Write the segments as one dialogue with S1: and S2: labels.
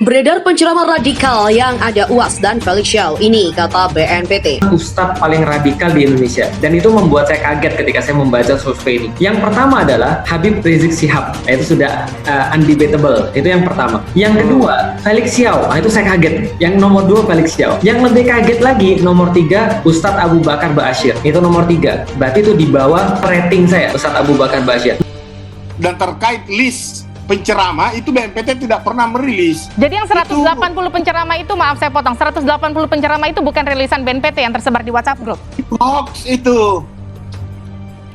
S1: Beredar penceramah radikal yang ada UAS dan Felix Xiao, ini kata BNPT.
S2: Ustadz paling radikal di Indonesia, dan itu membuat saya kaget ketika saya membaca survei ini. Yang pertama adalah Habib Rizik Syihab, itu sudah undebatable, itu yang pertama. Yang kedua Felix Xiao, itu saya kaget. Yang nomor 2 Felix Xiao. Yang lebih kaget lagi nomor 3 Ustadz Abu Bakar Ba'asyir, itu nomor 3. Berarti itu di bawah rating saya Ustadz Abu Bakar Ba'asyir.
S3: Dan terkait list penceramah itu BNPT tidak pernah merilis.
S4: Jadi yang 180 penceramah itu, maaf saya potong, 180 penceramah itu bukan rilisan BNPT yang tersebar di WhatsApp group?
S3: Hoax itu.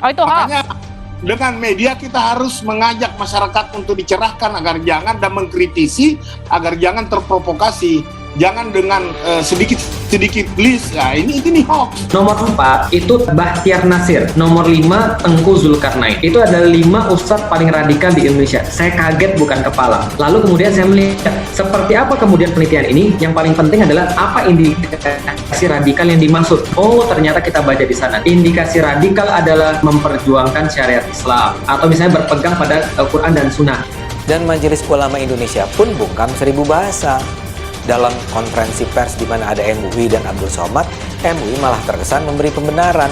S4: Oh itu hoax?
S3: Makanya dengan media kita harus mengajak masyarakat untuk dicerahkan agar jangan dan mengkritisi, agar jangan terprovokasi. Jangan dengan sedikit list. Nah, ini hoax.
S2: Nomor 4 itu Bahtiar Nasir. Nomor 5 Tengku Zulkarnain. Itu adalah 5 ustadz paling radikal di Indonesia. Saya kaget bukan kepala. Lalu kemudian saya melihat seperti apa kemudian penelitian ini. Yang paling penting adalah apa indikasi radikal yang dimaksud. Oh, ternyata kita baca di sana. Indikasi radikal adalah memperjuangkan syariat Islam atau misalnya berpegang pada Al-Quran dan Sunnah.
S5: Dan Majelis Ulama Indonesia pun bungkam 1000 bahasa. Dalam konferensi pers di mana ada MUI dan Abdul Somad, MUI malah terkesan memberi pembenaran.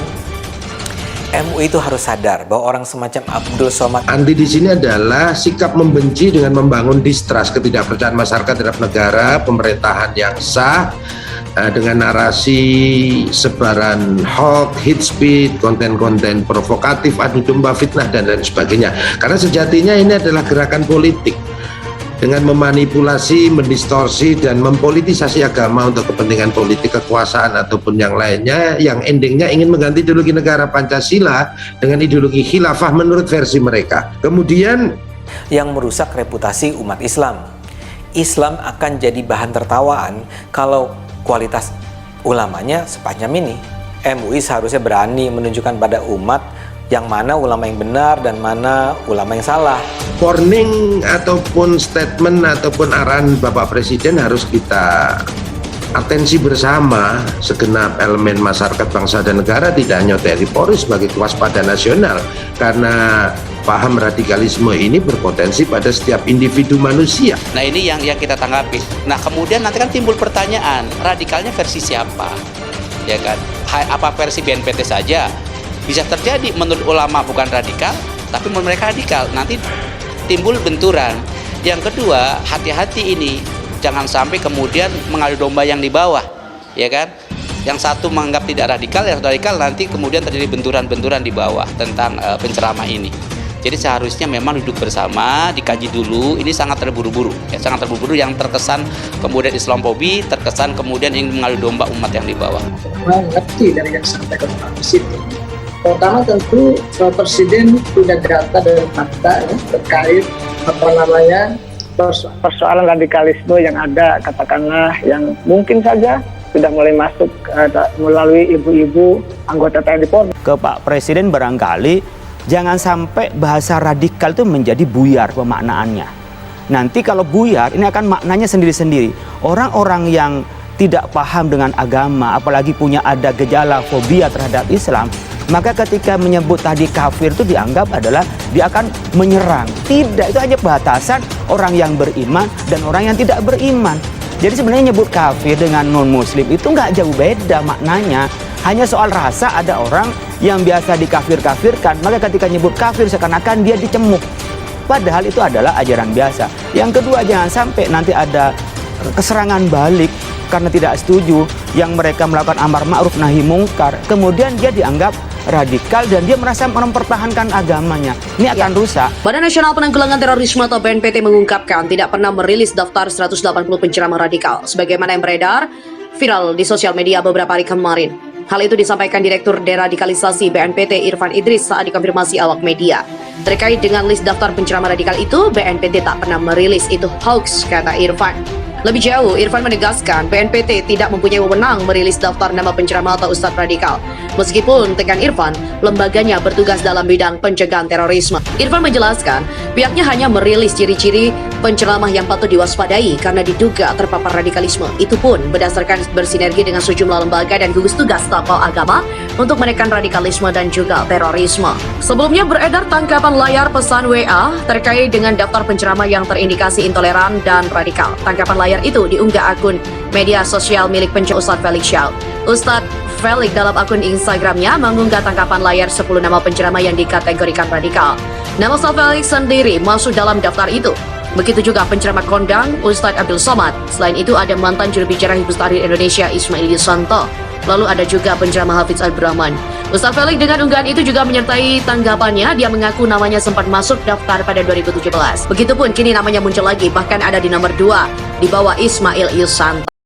S5: MUI itu harus sadar bahwa orang semacam Abdul Somad.
S6: Anti di sini adalah sikap membenci dengan membangun distrust, ketidakpercayaan masyarakat terhadap negara, pemerintahan yang sah, dengan narasi sebaran hoax, hate speech, konten-konten provokatif, adu domba, fitnah, dan lain sebagainya. Karena sejatinya ini adalah gerakan politik dengan memanipulasi, mendistorsi, dan mempolitisasi agama untuk kepentingan politik, kekuasaan, ataupun yang lainnya, yang endingnya ingin mengganti ideologi negara Pancasila dengan ideologi khilafah menurut versi mereka. Kemudian
S5: yang merusak reputasi umat Islam. Islam akan jadi bahan tertawaan kalau kualitas ulamanya sepanjang ini. MUI seharusnya berani menunjukkan pada umat yang mana ulama yang benar dan mana ulama yang salah.
S6: Warning ataupun statement ataupun arahan Bapak Presiden harus kita atensi bersama segenap elemen masyarakat bangsa dan negara, tidak hanya TNI Polri sebagai kewaspadaan nasional, karena paham radikalisme ini berpotensi pada setiap individu manusia.
S7: Nah ini yang kita tanggapi. Nah kemudian nanti kan timbul pertanyaan, radikalnya versi siapa? Ya kan? Apa versi BNPT saja? Bisa terjadi menurut ulama bukan radikal, tapi menurut mereka radikal. Nanti timbul benturan. Yang kedua, hati-hati ini. Jangan sampai kemudian mengadu domba yang di bawah. Ya kan? Yang satu menganggap tidak radikal, yang radikal nanti kemudian terjadi benturan-benturan di bawah tentang penceramah ini. Jadi seharusnya memang duduk bersama, dikaji dulu. Ini sangat terburu-buru. Ya, sangat terburu-buru yang terkesan kemudian Islamofobi, terkesan kemudian ingin mengadu domba umat yang di bawah.
S8: Mengerti dari yang disampaikan Pak Presiden. Pertama tentu Presiden punya data dan fakta ya, terkait persoalan radikalisme yang ada, katakanlah yang mungkin saja sudah mulai masuk melalui ibu-ibu anggota TNI Polri.
S9: Ke Pak Presiden barangkali jangan sampai bahasa radikal itu menjadi buyar pemaknaannya. Nanti kalau buyar ini akan maknanya sendiri-sendiri. Orang-orang yang tidak paham dengan agama, apalagi punya ada gejala fobia terhadap Islam, maka ketika menyebut tadi kafir itu dianggap adalah dia akan menyerang. Tidak, itu hanya batasan orang yang beriman dan orang yang tidak beriman. Jadi sebenarnya nyebut kafir dengan non-muslim itu nggak jauh beda maknanya. Hanya soal rasa, ada orang yang biasa dikafir-kafirkan, maka ketika nyebut kafir seakan-akan dia dicemuk. Padahal itu adalah ajaran biasa. Yang kedua, jangan sampai nanti ada keserangan balik karena tidak setuju yang mereka melakukan amar ma'ruf nahi mungkar, kemudian dia dianggap radikal dan dia merasa mempertahankan agamanya. Ini akan rusak.
S1: Badan Nasional Penanggulangan Terorisme atau BNPT mengungkapkan tidak pernah merilis daftar 180 penceramah radikal sebagaimana yang beredar viral di sosial media beberapa hari kemarin. Hal itu disampaikan Direktur Deradikalisasi BNPT Irfan Idris saat dikonfirmasi awak media. Terkait dengan list daftar penceramah radikal itu, BNPT tak pernah merilis, itu hoax, kata Irfan. Lebih jauh, Irfan menegaskan BNPT tidak mempunyai wewenang merilis daftar nama penceramah atau ustadz radikal. Meskipun, tekan Irfan, lembaganya bertugas dalam bidang pencegahan terorisme. Irfan menjelaskan, pihaknya hanya merilis ciri-ciri penceramah yang patut diwaspadai karena diduga terpapar radikalisme. Itu pun berdasarkan bersinergi dengan sejumlah lembaga dan gugus tugas tokoh agama untuk menekan radikalisme dan juga terorisme. Sebelumnya beredar tangkapan layar pesan WA terkait dengan daftar penceramah yang terindikasi intoleran dan radikal. Tangkapan layar itu diunggah akun media sosial milik penceramah Ustadz Felix Shaw. Ustadz Felix dalam akun Instagramnya mengunggah tangkapan layar 10 nama penceramah yang dikategorikan radikal. Nama Ustadz Felix sendiri masuk dalam daftar itu. Begitu juga penceramah kondang Ustadz Abdul Somad. Selain itu ada mantan juru bicara Hizbut Tahrir Indonesia Ismail Yusanto. Lalu ada juga penceramah Hafiz Abdurrahman. Ustadz Felix dengan unggahan itu juga menyertai tanggapannya. Dia mengaku namanya sempat masuk daftar pada 2017. Begitupun kini namanya muncul lagi, bahkan ada di nomor 2 di bawah Ismail Yusanto.